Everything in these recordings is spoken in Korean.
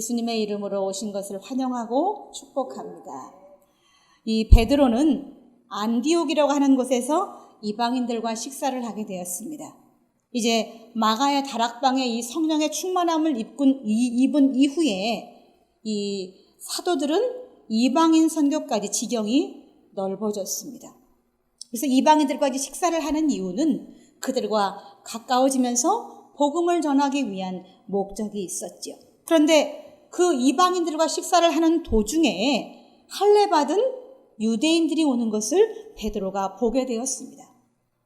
예수님의 이름으로 오신 것을 환영하고 축복합니다. 이 베드로는 안디옥이라고 하는 곳에서 이방인들과 식사를 하게 되었습니다. 이제 마가의 다락방에 이 성령의 충만함을 입은 이후에 이 사도들은 이방인 선교까지 지경이 넓어졌습니다. 그래서 이방인들과 식사를 하는 이유는 그들과 가까워지면서 복음을 전하기 위한 목적이 있었죠. 그런데 그 이방인들과 식사를 하는 도중에 할례받은 유대인들이 오는 것을 베드로가 보게 되었습니다.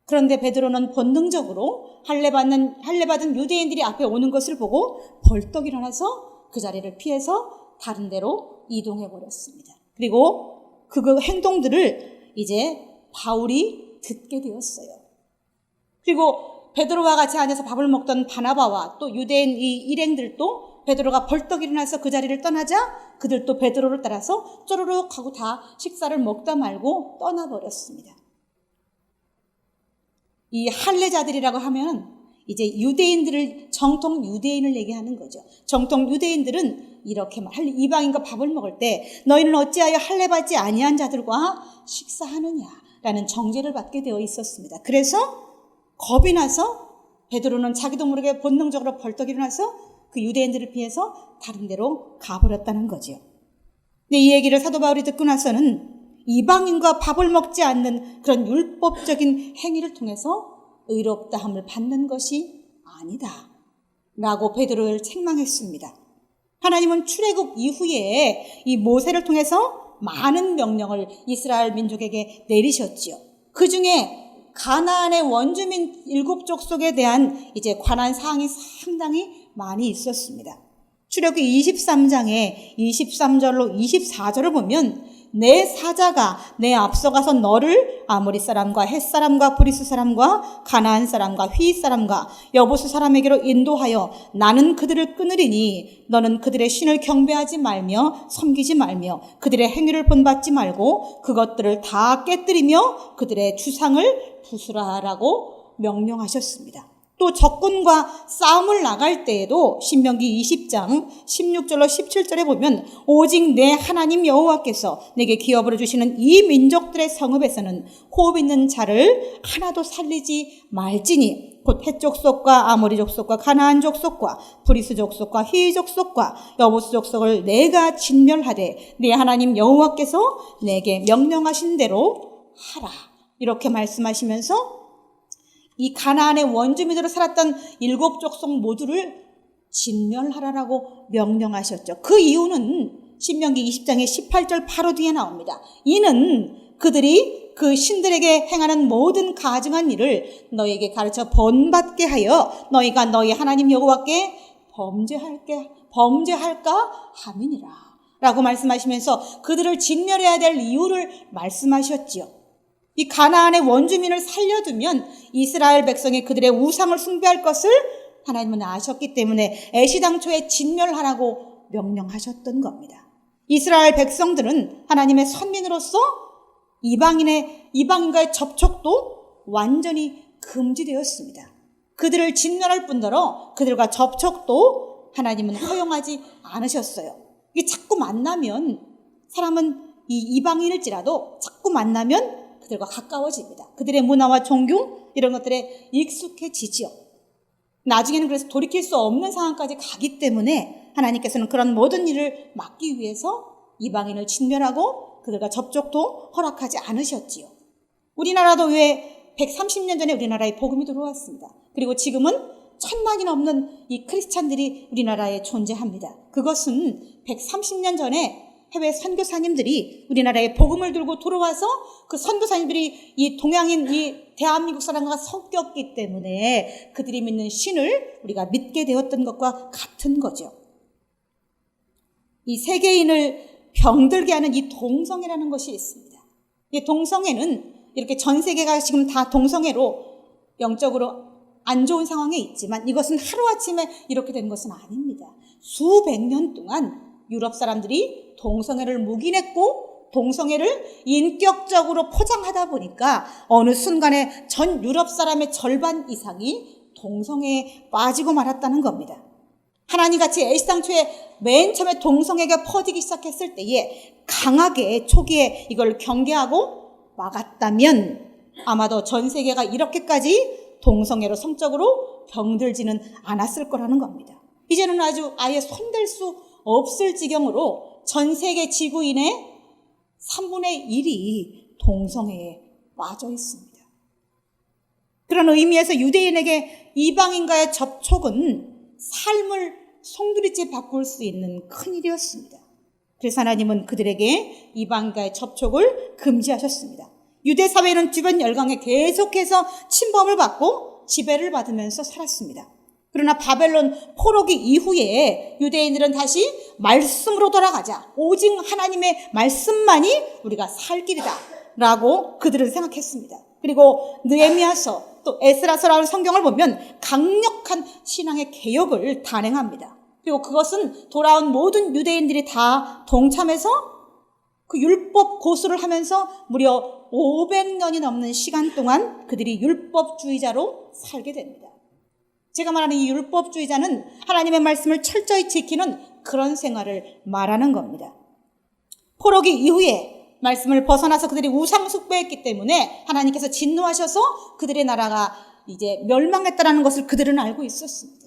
그런데 베드로는 본능적으로 할례받은 유대인들이 앞에 오는 것을 보고 벌떡 일어나서 그 자리를 피해서 다른 데로 이동해 버렸습니다. 그리고 그 행동들을 이제 바울이 듣게 되었어요. 그리고 베드로와 같이 앉아서 밥을 먹던 바나바와 또 유대인 이 일행들도 베드로가 벌떡 일어나서 그 자리를 떠나자 그들도 베드로를 따라서 쪼르륵 하고 다 식사를 먹다 말고 떠나버렸습니다. 이 할례자들이라고 하면 이제 정통 유대인을 얘기하는 거죠. 정통 유대인들은 이렇게 이방인과 밥을 먹을 때 너희는 어찌하여 할례받지 아니한 자들과 식사하느냐라는 정죄를 받게 되어 있었습니다. 그래서 겁이 나서 베드로는 자기도 모르게 본능적으로 벌떡 일어나서 그 유대인들을 피해서 다른 데로 가버렸다는 거죠. 근데 이 얘기를 사도 바울이 듣고 나서는 이방인과 밥을 먹지 않는 그런 율법적인 행위를 통해서 의롭다함을 받는 것이 아니다 라고 베드로를 책망했습니다. 하나님은 출애굽 이후에 이 모세를 통해서 많은 명령을 이스라엘 민족에게 내리셨지요. 그 중에 가나안의 원주민 7족속에 대한 이제 관한 사항이 상당히 많이 있었습니다. 출애굽기 23장에 23절로 24절을 보면 내 사자가 내 앞서가서 너를 아모리 사람과 헷 사람과 브리스 사람과 가나안 사람과 휘 사람과 여부스 사람에게로 인도하여 나는 그들을 끊으리니 너는 그들의 신을 경배하지 말며 섬기지 말며 그들의 행위를 본받지 말고 그것들을 다 깨뜨리며 그들의 주상을 부수라라고 명령하셨습니다. 또 적군과 싸움을 나갈 때에도 신명기 20장 16절로 17절에 보면 오직 내 하나님 여호와께서 내게 기업으로 주시는 이 민족들의 성읍에서는 호흡 있는 자를 하나도 살리지 말지니 곧 헷 족속과 아모리 족속과 가나안 족속과 브리스 족속과 히 족속과 여부스 족속을 내가 진멸하되 내 하나님 여호와께서 내게 명령하신 대로 하라 이렇게 말씀하시면서 이 가나안의 원주민으로 살았던 7족속 모두를 진멸하라라고 명령하셨죠. 그 이유는 신명기 20장의 18절 바로 뒤에 나옵니다. 이는 그들이 그 신들에게 행하는 모든 가증한 일을 너희에게 가르쳐 본받게 하여 너희가 너희 하나님 여호와께 범죄할까 함이니라 라고 말씀하시면서 그들을 진멸해야 될 이유를 말씀하셨지요. 이 가나안의 원주민을 살려두면 이스라엘 백성이 그들의 우상을 숭배할 것을 하나님은 아셨기 때문에 애시당초에 진멸하라고 명령하셨던 겁니다. 이스라엘 백성들은 하나님의 선민으로서 이방인과의 접촉도 완전히 금지되었습니다. 그들을 진멸할 뿐더러 그들과 접촉도 하나님은 허용하지 않으셨어요. 이게 자꾸 만나면 사람은 이 이방인일지라도 자꾸 만나면 그들과 가까워집니다. 그들의 문화와 종교 이런 것들에 익숙해지지요. 나중에는 그래서 돌이킬 수 없는 상황까지 가기 때문에 하나님께서는 그런 모든 일을 막기 위해서 이방인을 진멸하고 그들과 접촉도 허락하지 않으셨지요. 우리나라도 왜 130년 전에 우리나라에 복음이 들어왔습니다. 그리고 지금은 1000만이 넘는 이 크리스찬들이 우리나라에 존재합니다. 그것은 130년 전에 해외 선교사님들이 우리나라에 복음을 들고 들어와서 그 선교사님들이 이 동양인 이 대한민국 사람과 섞였기 때문에 그들이 믿는 신을 우리가 믿게 되었던 것과 같은 거죠. 이 세계인을 병들게 하는 이 동성애라는 것이 있습니다. 이 동성애는 이렇게 전 세계가 지금 다 동성애로 영적으로 안 좋은 상황에 있지만 이것은 하루아침에 이렇게 된 것은 아닙니다. 수백 년 동안 유럽 사람들이 동성애를 묵인했고 동성애를 인격적으로 포장하다 보니까 어느 순간에 전 유럽 사람의 절반 이상이 동성애에 빠지고 말았다는 겁니다. 하나님같이 애시당초에 맨 처음에 동성애가 퍼지기 시작했을 때에 강하게 초기에 이걸 경계하고 막았다면 아마도 전 세계가 이렇게까지 동성애로 성적으로 병들지는 않았을 거라는 겁니다. 이제는 아예 손댈 수 없을 지경으로 전 세계 지구인의 3분의 1이 동성애에 빠져 있습니다. 그런 의미에서 유대인에게 이방인과의 접촉은 삶을 송두리째 바꿀 수 있는 큰일이었습니다. 그래서 하나님은 그들에게 이방인과의 접촉을 금지하셨습니다. 유대 사회는 주변 열강에 계속해서 침범을 받고 지배를 받으면서 살았습니다. 그러나 바벨론 포로기 이후에 유대인들은 다시 말씀으로 돌아가자. 오직 하나님의 말씀만이 우리가 살 길이다 라고 그들은 생각했습니다. 그리고 느헤미야서 또 에스라서라는 성경을 보면 강력한 신앙의 개혁을 단행합니다. 그리고 그것은 돌아온 모든 유대인들이 다 동참해서 그 율법 고수를 하면서 무려 500년이 넘는 시간 동안 그들이 율법주의자로 살게 됩니다. 제가 말하는 이 율법주의자는 하나님의 말씀을 철저히 지키는 그런 생활을 말하는 겁니다. 포로기 이후에 말씀을 벗어나서 그들이 우상 숭배했기 때문에 하나님께서 진노하셔서 그들의 나라가 이제 멸망했다는 것을 그들은 알고 있었습니다.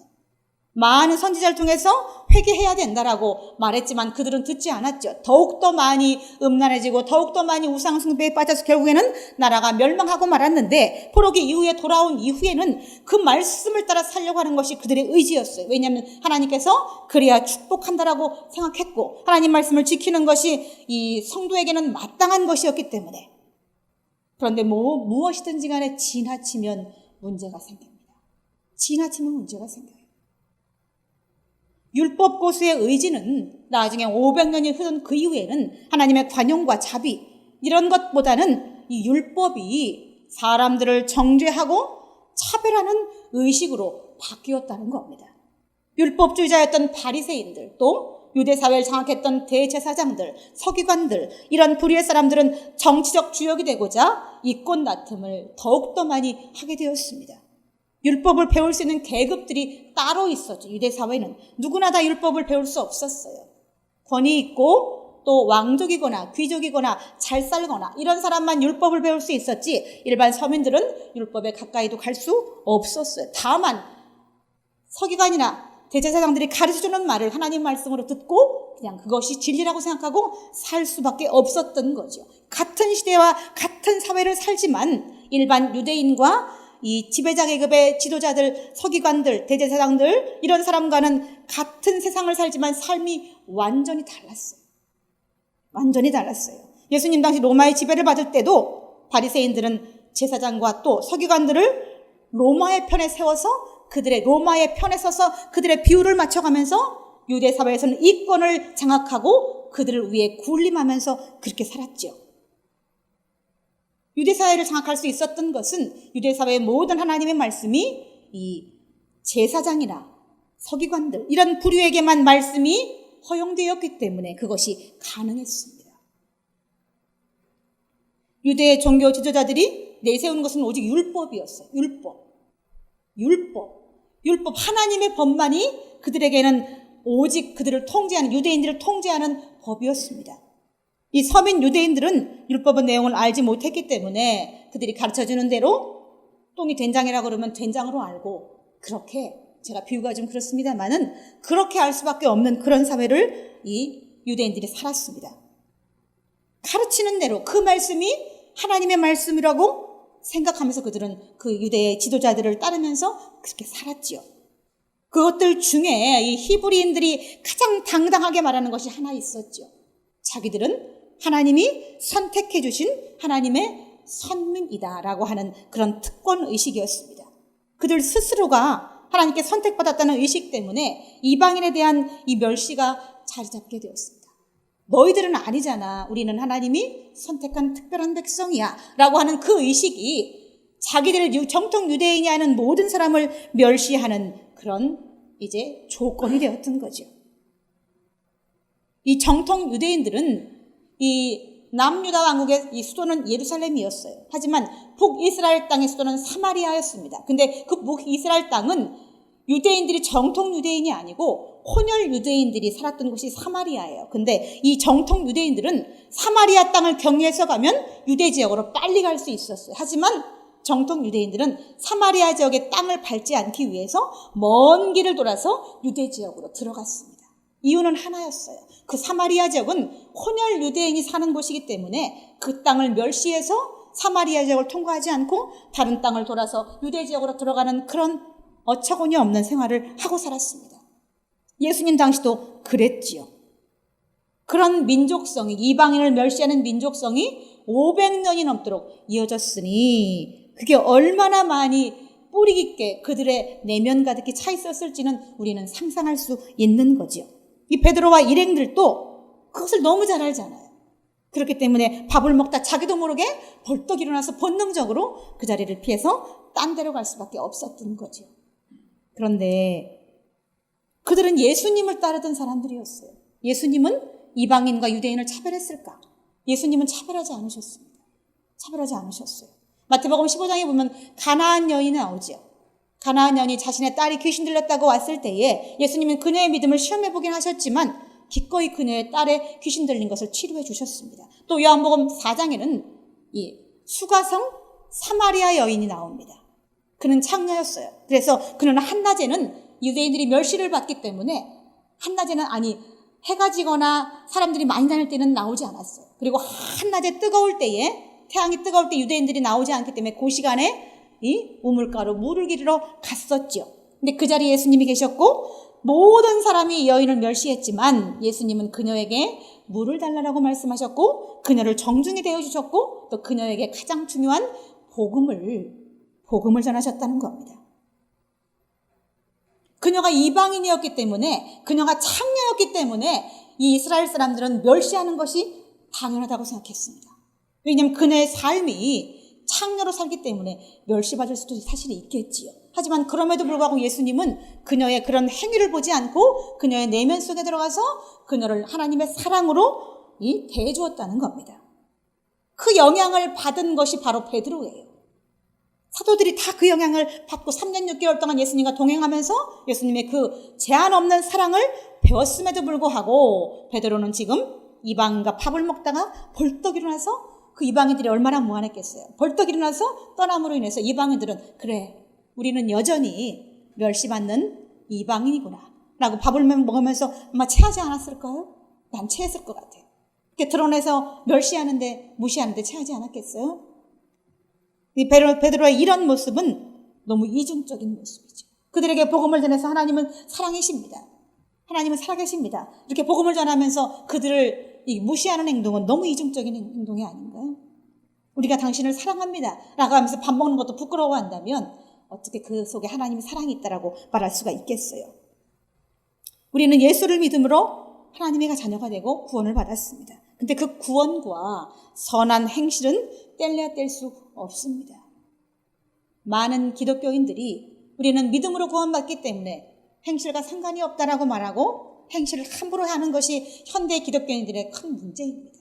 많은 선지자를 통해서 회개해야 된다라고 말했지만 그들은 듣지 않았죠. 더욱더 많이 음란해지고 더욱더 많이 우상 숭배에 빠져서 결국에는 나라가 멸망하고 말았는데 포로기 이후에 돌아온 이후에는 그 말씀을 따라 살려고 하는 것이 그들의 의지였어요. 왜냐하면 하나님께서 그래야 축복한다라고 생각했고 하나님 말씀을 지키는 것이 이 성도에게는 마땅한 것이었기 때문에. 그런데 무엇이든지 간에 지나치면 문제가 생깁니다. 지나치면 문제가 생겨요. 율법 고수의 의지는 나중에 500년이 흐른 그 이후에는 하나님의 관용과 자비 이런 것보다는 이 율법이 사람들을 정죄하고 차별하는 의식으로 바뀌었다는 겁니다. 율법주의자였던 바리새인들 또 유대사회를 장악했던 대제사장들, 서기관들 이런 부류의 사람들은 정치적 주역이 되고자 이권 다툼을 더욱더 많이 하게 되었습니다. 율법을 배울 수 있는 계급들이 따로 있었죠. 유대사회는 누구나 다 율법을 배울 수 없었어요. 권위 있고 또 왕족이거나 귀족이거나 잘 살거나 이런 사람만 율법을 배울 수 있었지 일반 서민들은 율법에 가까이도 갈 수 없었어요. 다만 서기관이나 대제사장들이 가르쳐주는 말을 하나님 말씀으로 듣고 그냥 그것이 진리라고 생각하고 살 수밖에 없었던 거죠. 같은 시대와 같은 사회를 살지만 일반 유대인과 이 지배자 계급의 지도자들, 서기관들, 대제사장들 이런 사람과는 같은 세상을 살지만 삶이 완전히 달랐어요. 완전히 달랐어요. 예수님 당시 로마의 지배를 받을 때도 바리새인들은 제사장과 또 서기관들을 로마의 편에 세워서 그들의 로마의 편에 서서 그들의 비율을 맞춰가면서 유대 사회에서는 이권을 장악하고 그들을 위해 군림하면서 그렇게 살았죠. 유대사회를 장악할 수 있었던 것은 유대사회의 모든 하나님의 말씀이 이 제사장이나 서기관들 이런 부류에게만 말씀이 허용되었기 때문에 그것이 가능했습니다. 유대의 종교 지도자들이 내세운 것은 오직 율법이었어요. 율법 하나님의 법만이 그들에게는 오직 그들을 통제하는 유대인들을 통제하는 법이었습니다. 이 서민 유대인들은 율법의 내용을 알지 못했기 때문에 그들이 가르쳐주는 대로 똥이 된장이라고 그러면 된장으로 알고 그렇게 제가 비유가 좀 그렇습니다만은 그렇게 알 수밖에 없는 그런 사회를 이 유대인들이 살았습니다. 가르치는 대로 그 말씀이 하나님의 말씀이라고 생각하면서 그들은 그 유대의 지도자들을 따르면서 그렇게 살았지요. 그것들 중에 이 히브리인들이 가장 당당하게 말하는 것이 하나 있었죠. 자기들은 하나님이 선택해 주신 하나님의 선민이다라고 하는 그런 특권의식이었습니다. 그들 스스로가 하나님께 선택받았다는 의식 때문에 이방인에 대한 이 멸시가 자리 잡게 되었습니다. 너희들은 아니잖아. 우리는 하나님이 선택한 특별한 백성이야 라고 하는 그 의식이 자기들 정통 유대인이 하는 모든 사람을 멸시하는 그런 이제 조건이 되었던 거죠. 이 정통 유대인들은 이 남유다 왕국의 이 수도는 예루살렘이었어요. 하지만 북이스라엘 땅의 수도는 사마리아였습니다. 근데 그 북이스라엘 땅은 유대인들이 정통 유대인이 아니고 혼혈 유대인들이 살았던 곳이 사마리아예요. 근데 이 정통 유대인들은 사마리아 땅을 경유해서 가면 유대 지역으로 빨리 갈 수 있었어요. 하지만 정통 유대인들은 사마리아 지역의 땅을 밟지 않기 위해서 먼 길을 돌아서 유대 지역으로 들어갔습니다. 이유는 하나였어요. 그 사마리아 지역은 혼혈 유대인이 사는 곳이기 때문에 그 땅을 멸시해서 사마리아 지역을 통과하지 않고 다른 땅을 돌아서 유대 지역으로 들어가는 그런 어처구니 없는 생활을 하고 살았습니다. 예수님 당시도 그랬지요. 그런 민족성이, 이방인을 멸시하는 민족성이 500년이 넘도록 이어졌으니 그게 얼마나 많이 뿌리 깊게 그들의 내면 가득히 차 있었을지는 우리는 상상할 수 있는 거지요. 이 베드로와 일행들도 그것을 너무 잘 알잖아요. 그렇기 때문에 밥을 먹다 자기도 모르게 벌떡 일어나서 본능적으로 그 자리를 피해서 딴 데로 갈 수밖에 없었던 거죠. 그런데 그들은 예수님을 따르던 사람들이었어요. 예수님은 이방인과 유대인을 차별했을까? 예수님은 차별하지 않으셨습니다. 차별하지 않으셨어요. 마태복음 15장에 보면 가나안 여인이 나오죠. 가나안 여인이 자신의 딸이 귀신 들렸다고 왔을 때에 예수님은 그녀의 믿음을 시험해보긴 하셨지만 기꺼이 그녀의 딸의 귀신 들린 것을 치료해 주셨습니다. 또 요한복음 4장에는 이 수가성 사마리아 여인이 나옵니다. 그는 창녀였어요. 그래서 그는 한낮에는 유대인들이 멸시를 받기 때문에 한낮에는 해가 지거나 사람들이 많이 다닐 때는 나오지 않았어요. 그리고 한낮에 뜨거울 때에 태양이 뜨거울 때 유대인들이 나오지 않기 때문에 그 시간에 이 우물가로 물을 기르러 갔었죠. 근데 그 자리에 예수님이 계셨고 모든 사람이 이 여인을 멸시했지만 예수님은 그녀에게 물을 달라고 말씀하셨고 그녀를 정중히 대해주셨고 또 그녀에게 가장 중요한 복음을 전하셨다는 겁니다. 그녀가 이방인이었기 때문에 그녀가 창녀였기 때문에 이 이스라엘 사람들은 멸시하는 것이 당연하다고 생각했습니다. 왜냐하면 그녀의 삶이 창녀로 살기 때문에 멸시받을 수도 사실이 있겠지요. 하지만 그럼에도 불구하고 예수님은 그녀의 그런 행위를 보지 않고 그녀의 내면 속에 들어가서 그녀를 하나님의 사랑으로 대해주었다는 겁니다. 그 영향을 받은 것이 바로 베드로예요. 사도들이 다 그 영향을 받고 3년 6개월 동안 예수님과 동행하면서 예수님의 그 제한 없는 사랑을 배웠음에도 불구하고 베드로는 지금 이방인과 밥을 먹다가 벌떡 일어나서 그 이방인들이 얼마나 무안했겠어요. 벌떡 일어나서 떠남으로 인해서 이방인들은 그래 우리는 여전히 멸시받는 이방인이구나 라고 밥을 먹으면서 아마 체하지 않았을까요? 난 체했을 것 같아요. 이렇게 드러내서 멸시하는데 무시하는데 체하지 않았겠어요? 이 베드로의 이런 모습은 너무 이중적인 모습이죠. 그들에게 복음을 전해서 하나님은 사랑이십니다. 하나님은 살아계십니다. 이렇게 복음을 전하면서 그들을 무시하는 행동은 너무 이중적인 행동이 아닌가요? 우리가 당신을 사랑합니다 라고 하면서 밥 먹는 것도 부끄러워한다면 어떻게 그 속에 하나님의 사랑이 있다라고 말할 수가 있겠어요? 우리는 예수를 믿음으로 하나님의 자녀가 되고 구원을 받았습니다. 근데 그 구원과 선한 행실은 뗄래야 뗄 수 없습니다. 많은 기독교인들이 우리는 믿음으로 구원받기 때문에 행실과 상관이 없다라고 말하고 행실을 함부로 하는 것이 현대 기독교인들의 큰 문제입니다.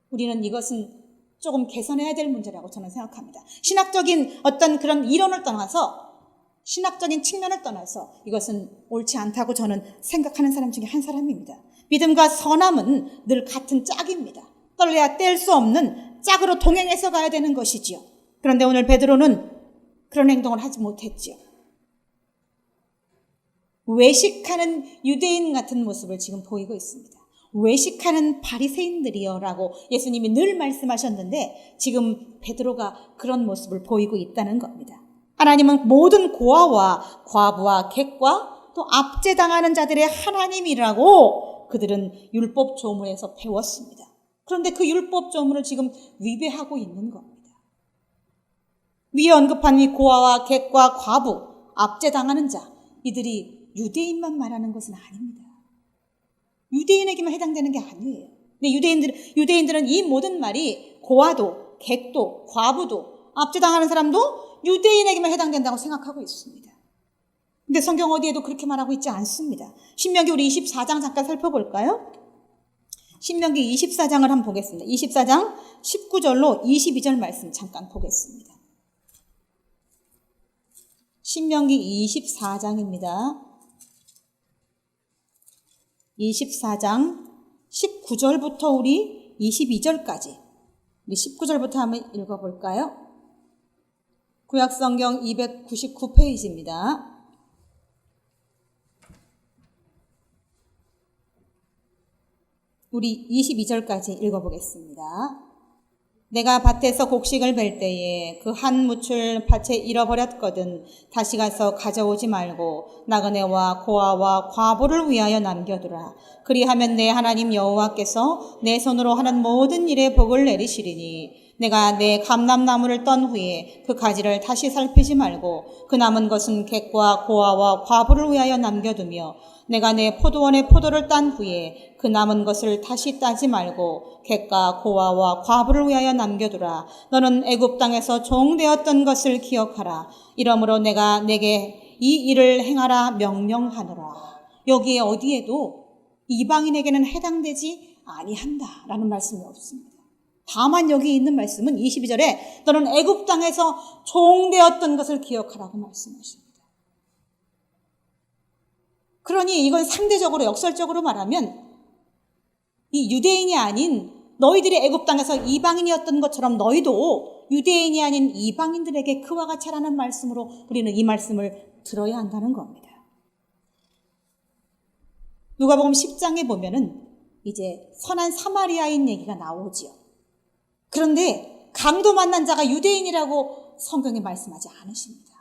우리는 이것은 조금 개선해야 될 문제라고 저는 생각합니다. 신학적인 어떤 그런 이론을 떠나서 신학적인 측면을 떠나서 이것은 옳지 않다고 저는 생각하는 사람 중에 한 사람입니다. 믿음과 선함은 늘 같은 짝입니다. 떨려야 뗄 수 없는 짝으로 동행해서 가야 되는 것이지요. 그런데 오늘 베드로는 그런 행동을 하지 못했지요. 외식하는 유대인 같은 모습을 지금 보이고 있습니다. 외식하는 바리새인들이여 라고 예수님이 늘 말씀하셨는데 지금 베드로가 그런 모습을 보이고 있다는 겁니다. 하나님은 모든 고아와 과부와 객과 또 압제당하는 자들의 하나님이라고 그들은 율법 조문에서 배웠습니다. 그런데 그 율법 조문을 지금 위배하고 있는 겁니다. 위에 언급한 이 고아와 객과 과부, 압제당하는 자, 이들이 유대인만 말하는 것은 아닙니다. 유대인에게만 해당되는 게 아니에요. 근데 유대인들은 이 모든 말이 고아도, 객도, 과부도, 압제당하는 사람도 유대인에게만 해당된다고 생각하고 있습니다. 근데 성경 어디에도 그렇게 말하고 있지 않습니다. 신명기 우리 24장 잠깐 살펴볼까요? 신명기 24장을 한번 보겠습니다. 24장 19절로 22절 말씀 잠깐 보겠습니다. 신명기 24장입니다. 24장 19절부터 우리 22절까지 우리 19절부터 한번 읽어볼까요? 구약성경 299페이지입니다. 우리 22절까지 읽어보겠습니다. 내가 밭에서 곡식을 벨 때에 그 한 무출 밭에 잃어버렸거든 다시 가서 가져오지 말고 나그네와 고아와 과부를 위하여 남겨두라. 그리하면 내 하나님 여호와께서 내 손으로 하는 모든 일에 복을 내리시리니 내가 내 감람나무를 떤 후에 그 가지를 다시 살피지 말고 그 남은 것은 객과 고아와 과부를 위하여 남겨두며 내가 내 포도원의 포도를 딴 후에 그 남은 것을 다시 따지 말고 객과 고아와 과부를 위하여 남겨두라. 너는 애굽 땅에서 종되었던 것을 기억하라. 이러므로 내가 내게 이 일을 행하라 명령하노라. 여기에 어디에도 이방인에게는 해당되지 아니한다라는 말씀이 없습니다. 다만 여기 있는 말씀은 22절에 너는 애굽 땅에서 종되었던 것을 기억하라고 말씀하십니다. 그러니 이건 상대적으로 역설적으로 말하면 이 유대인이 아닌 너희들이 애굽 땅에서 이방인이었던 것처럼 너희도 유대인이 아닌 이방인들에게 그와 같이 하라는 말씀으로 우리는 이 말씀을 들어야 한다는 겁니다. 누가복음 10장에 보면은 이제 선한 사마리아인 얘기가 나오지요. 그런데 강도 만난 자가 유대인이라고 성경에 말씀하지 않으십니다.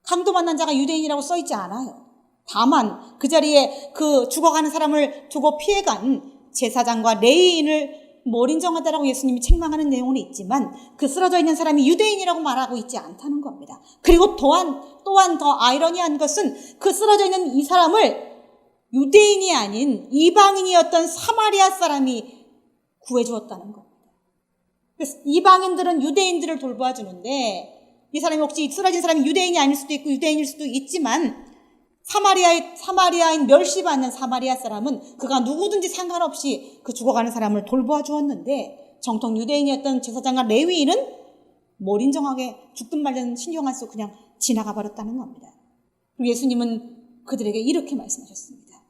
강도 만난 자가 유대인이라고 써있지 않아요. 다만 그 자리에 그 죽어가는 사람을 두고 피해간 제사장과 레위인을 뭘 인정하다라고 예수님이 책망하는 내용은 있지만 그 쓰러져 있는 사람이 유대인이라고 말하고 있지 않다는 겁니다. 그리고 또한 더 아이러니한 것은 그 쓰러져 있는 이 사람을 유대인이 아닌 이방인이었던 사마리아 사람이 구해주었다는 겁니다. 그래서 이방인들은 유대인들을 돌보아 주는데 이 사람이 혹시 쓰러진 사람이 유대인이 아닐 수도 있고 유대인일 수도 있지만 사마리아인 멸시받는 사마리아 사람은 그가 누구든지 상관없이 그 죽어가는 사람을 돌보아 주었는데 정통 유대인이었던 제사장과 레위인은 뭘 인정하게 죽든 말든 신경 안 쓰고 그냥 지나가 버렸다는 겁니다. 그리고 예수님은 그들에게 이렇게 말씀하셨습니다.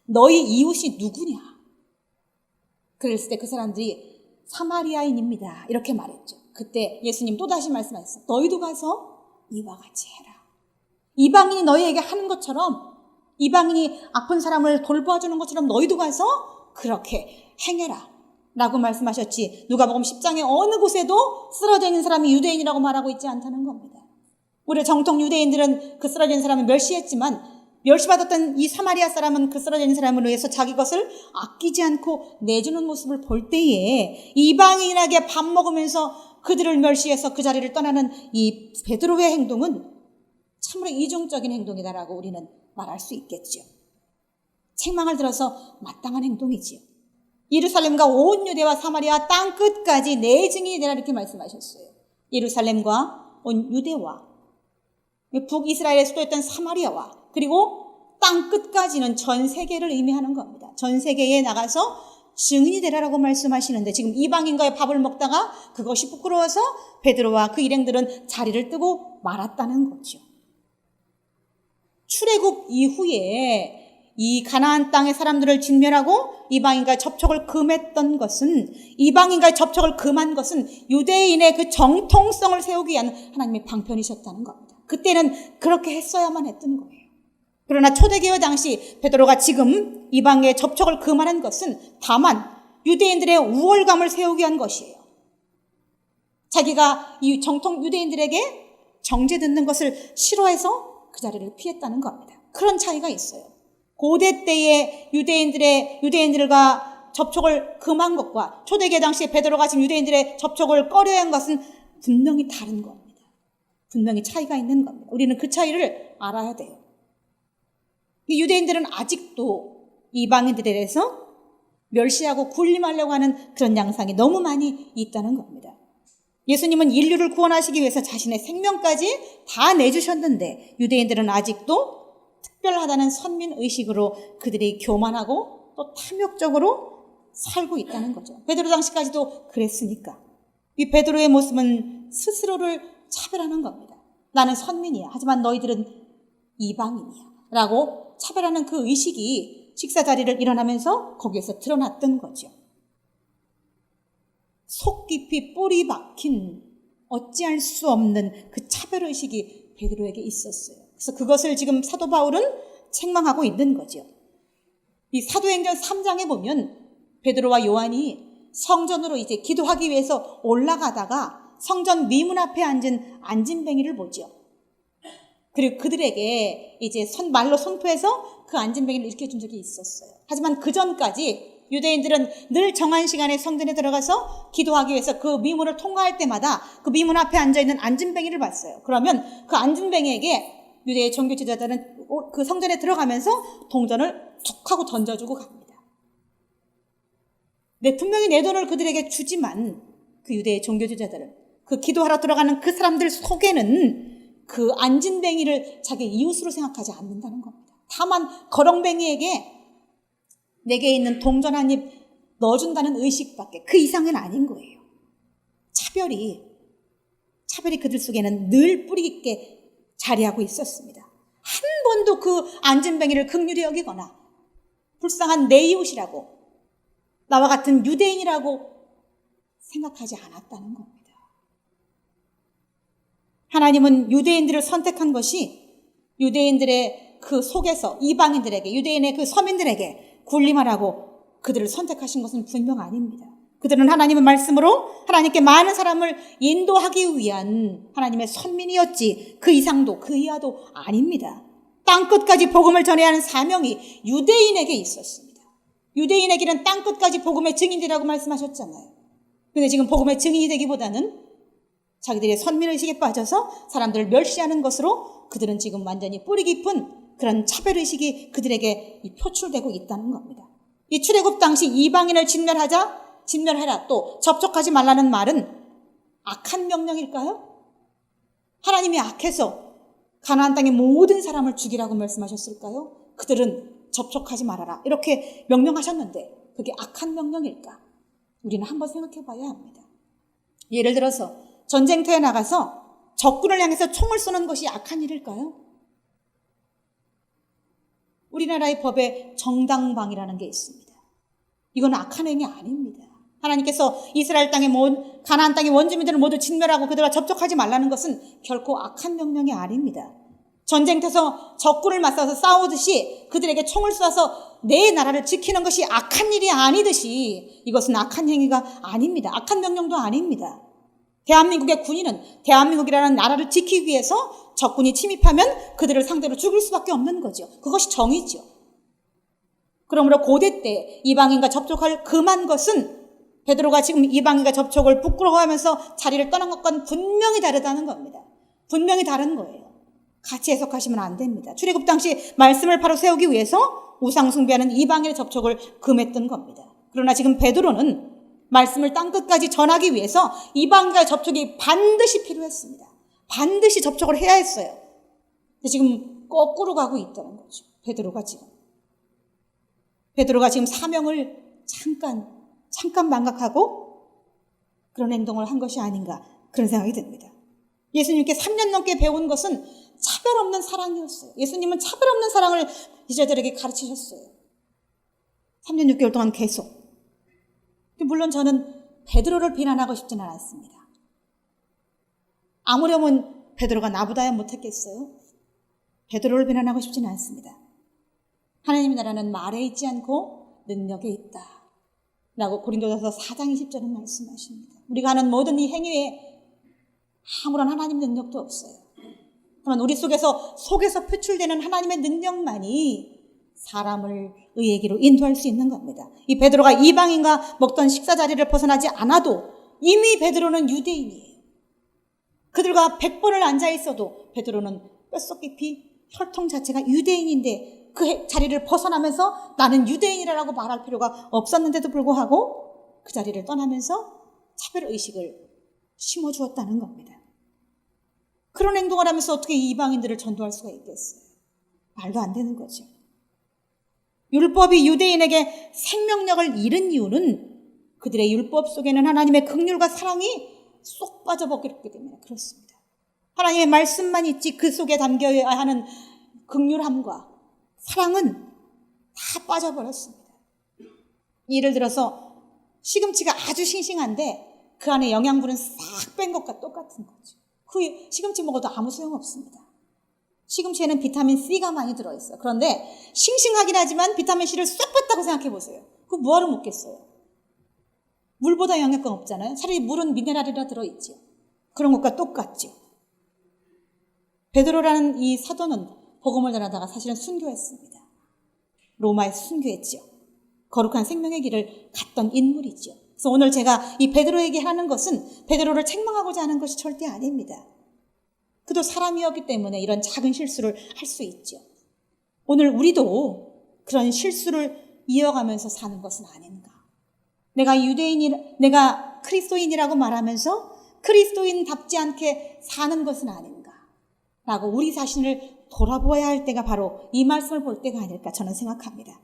너희 이웃이 누구냐? 그랬을 때 그 사람들이 사마리아인입니다. 이렇게 말했죠. 그때 예수님 또다시 말씀하셨어요. 너희도 가서 이와 같이 해라. 이방인이 너희에게 하는 것처럼 이방인이 아픈 사람을 돌보아주는 것처럼 너희도 가서 그렇게 행해라 라고 말씀하셨지 누가복음 10장의 어느 곳에도 쓰러져 있는 사람이 유대인이라고 말하고 있지 않다는 겁니다. 우리 정통 유대인들은 그 쓰러져 있는 사람을 멸시했지만 멸시받았던 이 사마리아 사람은 그 쓰러져 있는 사람을 위해서 자기 것을 아끼지 않고 내주는 모습을 볼 때에 이방인에게 밥 먹으면서 그들을 멸시해서 그 자리를 떠나는 이 베드로의 행동은 참으로 이중적인 행동이다라고 우리는 말할 수 있겠죠. 책망을 들어서 마땅한 행동이지요. 예루살렘과 온 유대와 사마리아 땅 끝까지 내 증인이 되라 이렇게 말씀하셨어요. 예루살렘과 온 유대와 북이스라엘의 수도였던 사마리아와 그리고 땅 끝까지는 전 세계를 의미하는 겁니다. 전 세계에 나가서 증인이 되라라고 말씀하시는데 지금 이방인과의 밥을 먹다가 그것이 부끄러워서 베드로와 그 일행들은 자리를 뜨고 말았다는 거죠. 출애굽 이후에 이 가나안 땅의 사람들을 진멸하고 이방인과의 접촉을 금했던 것은 이방인과의 접촉을 금한 것은 유대인의 그 정통성을 세우기 위한 하나님의 방편이셨다는 겁니다. 그때는 그렇게 했어야만 했던 거예요. 그러나 초대교회 당시 베드로가 지금 이방의 접촉을 금하는 것은 다만 유대인들의 우월감을 세우기 위한 것이에요. 자기가 이 정통 유대인들에게 정죄 듣는 것을 싫어해서 그 자리를 피했다는 겁니다. 그런 차이가 있어요. 고대 때의 유대인들과 접촉을 금한 것과 초대교회 당시에 베드로가 지금 유대인들의 접촉을 꺼려한 것은 분명히 다른 겁니다. 분명히 차이가 있는 겁니다. 우리는 그 차이를 알아야 돼요. 이 유대인들은 아직도 이방인들에 대해서 멸시하고 군림하려고 하는 그런 양상이 너무 많이 있다는 겁니다. 예수님은 인류를 구원하시기 위해서 자신의 생명까지 다 내주셨는데 유대인들은 아직도 특별하다는 선민의식으로 그들이 교만하고 또 탐욕적으로 살고 있다는 거죠. 베드로 당시까지도 그랬으니까. 이 베드로의 모습은 스스로를 차별하는 겁니다. 나는 선민이야. 하지만 너희들은 이방인이야. 라고 차별하는 그 의식이 식사 자리를 일어나면서 거기에서 드러났던 거죠. 속 깊이 뿌리 박힌 어찌할 수 없는 그 차별의식이 베드로에게 있었어요. 그래서 그것을 지금 사도 바울은 책망하고 있는 거죠. 이 사도행전 3장에 보면 베드로와 요한이 성전으로 이제 기도하기 위해서 올라가다가 성전 미문 앞에 앉은 안진뱅이를 보죠. 그리고 그들에게 이제 말로 선포해서 그 안진뱅이를 일으켜준 적이 있었어요. 하지만 그 전까지 유대인들은 늘 정한 시간에 성전에 들어가서 기도하기 위해서 그 미문을 통과할 때마다 그 미문 앞에 앉아있는 안진뱅이를 봤어요. 그러면 그 안진뱅이에게 유대의 종교 지도자들은 그 성전에 들어가면서 동전을 툭 하고 던져주고 갑니다. 네, 분명히 내 돈을 그들에게 주지만 그 유대의 종교 지도자들은 그 기도하러 들어가는 그 사람들 속에는 그 안진뱅이를 자기 이웃으로 생각하지 않는다는 겁니다. 다만 거렁뱅이에게 내게 있는 동전 한 입 넣어준다는 의식밖에 그 이상은 아닌 거예요. 차별이 그들 속에는 늘 뿌리 깊게 자리하고 있었습니다. 한 번도 그 안진뱅이를 긍휼히 여기거나 불쌍한 내 이웃이라고 나와 같은 유대인이라고 생각하지 않았다는 겁니다. 하나님은 유대인들을 선택한 것이 유대인들의 그 속에서 이방인들에게, 유대인의 그 서민들에게 군림하라고 그들을 선택하신 것은 분명 아닙니다. 그들은 하나님의 말씀으로 하나님께 많은 사람을 인도하기 위한 하나님의 선민이었지 그 이상도 그 이하도 아닙니다. 땅끝까지 복음을 전해야 하는 사명이 유대인에게 있었습니다. 유대인에게는 땅끝까지 복음의 증인이라고 말씀하셨잖아요. 근데 지금 복음의 증인이 되기보다는 자기들의 선민의식에 빠져서 사람들을 멸시하는 것으로 그들은 지금 완전히 뿌리 깊은 그런 차별의식이 그들에게 표출되고 있다는 겁니다. 이 출애굽 당시 이방인을 진멸해라 또 접촉하지 말라는 말은 악한 명령일까요? 하나님이 악해서 가나안 땅의 모든 사람을 죽이라고 말씀하셨을까요? 그들은 접촉하지 말아라 이렇게 명령하셨는데 그게 악한 명령일까? 우리는 한번 생각해 봐야 합니다. 예를 들어서 전쟁터에 나가서 적군을 향해서 총을 쏘는 것이 악한 일일까요? 우리나라의 법에 정당방위라는 게 있습니다. 이건 악한 행위 아닙니다. 하나님께서 이스라엘 땅의 가나안 땅의 원주민들을 모두 진멸하고 그들과 접촉하지 말라는 것은 결코 악한 명령이 아닙니다. 전쟁터에서 적군을 맞서서 싸우듯이 그들에게 총을 쏴서 내 나라를 지키는 것이 악한 일이 아니듯이 이것은 악한 행위가 아닙니다. 악한 명령도 아닙니다. 대한민국의 군인은 대한민국이라는 나라를 지키기 위해서 적군이 침입하면 그들을 상대로 죽일 수밖에 없는 거죠. 그것이 정의죠. 그러므로 고대 때 이방인과 접촉할 금한 것은 베드로가 지금 이방인과 접촉을 부끄러워하면서 자리를 떠난 것과는 분명히 다르다는 겁니다. 분명히 다른 거예요. 같이 해석하시면 안 됩니다. 출애굽 당시 말씀을 바로 세우기 위해서 우상 숭배하는 이방인의 접촉을 금했던 겁니다. 그러나 지금 베드로는 말씀을 땅끝까지 전하기 위해서 이방인과의 접촉이 반드시 필요했습니다. 반드시 접촉을 해야 했어요. 근데 지금 거꾸로 가고 있다는 거죠. 베드로가 지금 사명을 잠깐 망각하고 그런 행동을 한 것이 아닌가 그런 생각이 듭니다. 예수님께 3년 넘게 배운 것은 차별 없는 사랑이었어요. 예수님은 차별 없는 사랑을 제자들에게 가르치셨어요. 3년 6개월 동안 계속. 물론 저는 베드로를 비난하고 싶지는 않았습니다. 아무렴은 베드로가 나보다야 못했겠어요? 베드로를 비난하고 싶지는 않습니다. 하나님의 나라는 말에 있지 않고 능력에 있다 라고 고린도전서 4장 20절은 말씀하십니다. 우리가 하는 모든 이 행위에 아무런 하나님 능력도 없어요. 다만 우리 속에서 표출되는 하나님의 능력만이 사람을 의의 길로 인도할 수 있는 겁니다. 이 베드로가 이방인과 먹던 식사 자리를 벗어나지 않아도 이미 베드로는 유대인이에요. 그들과 100번을 앉아 있어도 베드로는 뼛속 깊이 혈통 자체가 유대인인데 그 자리를 벗어나면서 나는 유대인이라고 말할 필요가 없었는데도 불구하고 그 자리를 떠나면서 차별의식을 심어주었다는 겁니다. 그런 행동을 하면서 어떻게 이방인들을 전도할 수가 있겠어요? 말도 안 되는 거죠. 율법이 유대인에게 생명력을 잃은 이유는 그들의 율법 속에는 하나님의 긍휼과 사랑이 쏙 빠져버렸기 때문에 그렇습니다. 하나님의 말씀만 있지 그 속에 담겨야 하는 긍휼함과 사랑은 다 빠져버렸습니다. 예를 들어서 시금치가 아주 싱싱한데 그 안에 영양분은 싹 뺀 것과 똑같은 거죠. 그 시금치 먹어도 아무 소용없습니다. 시금치에는 비타민 C가 많이 들어있어요. 그런데 싱싱하긴 하지만 비타민 C를 쏙 뺐다고 생각해 보세요. 그거 뭐하러 먹겠어요? 물보다 영양가 없잖아요. 차라리 물은 미네랄이라 들어있죠. 그런 것과 똑같죠. 베드로라는 이 사도는 복음을 전하다가 사실은 순교했습니다. 로마에 순교했죠. 거룩한 생명의 길을 갔던 인물이죠. 그래서 오늘 제가 이 베드로에게 하는 것은 베드로를 책망하고자 하는 것이 절대 아닙니다. 그도 사람이었기 때문에 이런 작은 실수를 할 수 있죠. 오늘 우리도 그런 실수를 이어가면서 사는 것은 아닌가. 내가 그리스도인이라고 말하면서 그리스도인답지 않게 사는 것은 아닌가. 라고 우리 자신을 돌아보아야 할 때가 바로 이 말씀을 볼 때가 아닐까 저는 생각합니다.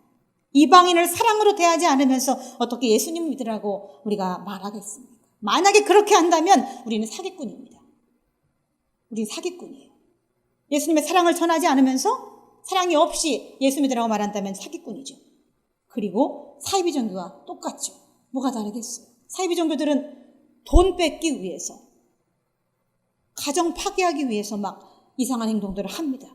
이방인을 사랑으로 대하지 않으면서 어떻게 예수님 믿으라고 우리가 말하겠습니까? 만약에 그렇게 한다면 우리는 사기꾼입니다. 우리는 사기꾼이에요. 예수님의 사랑을 전하지 않으면서 사랑이 없이 예수 믿으라고 말한다면 사기꾼이죠. 그리고 사이비 종교와 똑같죠. 뭐가 다르겠어요? 사이비 종교들은 돈 뺏기 위해서, 가정 파괴하기 위해서 막 이상한 행동들을 합니다.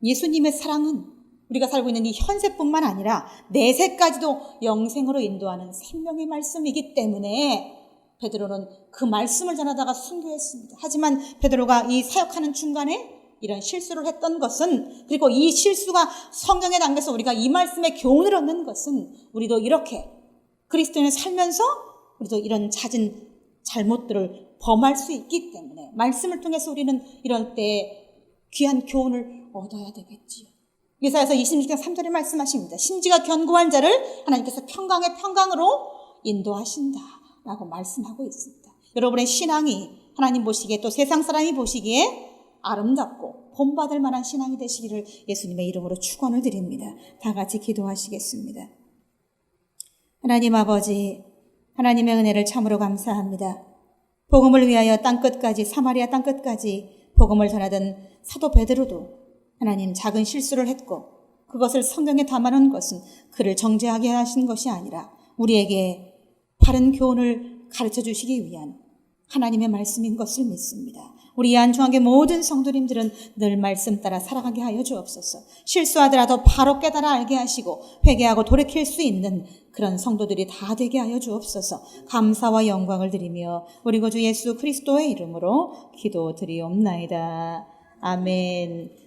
예수님의 사랑은 우리가 살고 있는 이 현세뿐만 아니라 내세까지도 영생으로 인도하는 생명의 말씀이기 때문에 베드로는 그 말씀을 전하다가 순교했습니다. 하지만 베드로가 이 사역하는 중간에 이런 실수를 했던 것은, 그리고 이 실수가 성경에 담겨서 우리가 이 말씀의 교훈을 얻는 것은 우리도 이렇게 그리스도인을 살면서 우리도 이런 잦은 잘못들을 범할 수 있기 때문에 말씀을 통해서 우리는 이럴 때 귀한 교훈을 얻어야 되겠지요. 예사야서 26장 3절에 말씀하십니다. 심지가 견고한 자를 하나님께서 평강의 평강으로 인도하신다 라고 말씀하고 있습니다. 여러분의 신앙이 하나님 보시기에 또 세상 사람이 보시기에 아름답고 본받을 만한 신앙이 되시기를 예수님의 이름으로 축원을 드립니다. 다 같이 기도하시겠습니다. 하나님 아버지, 하나님의 은혜를 참으로 감사합니다. 복음을 위하여 땅끝까지, 사마리아 땅끝까지 복음을 전하던 사도 베드로도 하나님 작은 실수를 했고 그것을 성경에 담아놓은 것은 그를 정죄하게 하신 것이 아니라 우리에게 바른 교훈을 가르쳐 주시기 위한 하나님의 말씀인 것을 믿습니다. 우리 안중앙의 모든 성도님들은 늘 말씀 따라 살아가게 하여 주옵소서. 실수하더라도 바로 깨달아 알게 하시고 회개하고 돌이킬 수 있는 그런 성도들이 다 되게 하여 주옵소서. 감사와 영광을 드리며 우리 구주 예수 그리스도의 이름으로 기도드리옵나이다. 아멘.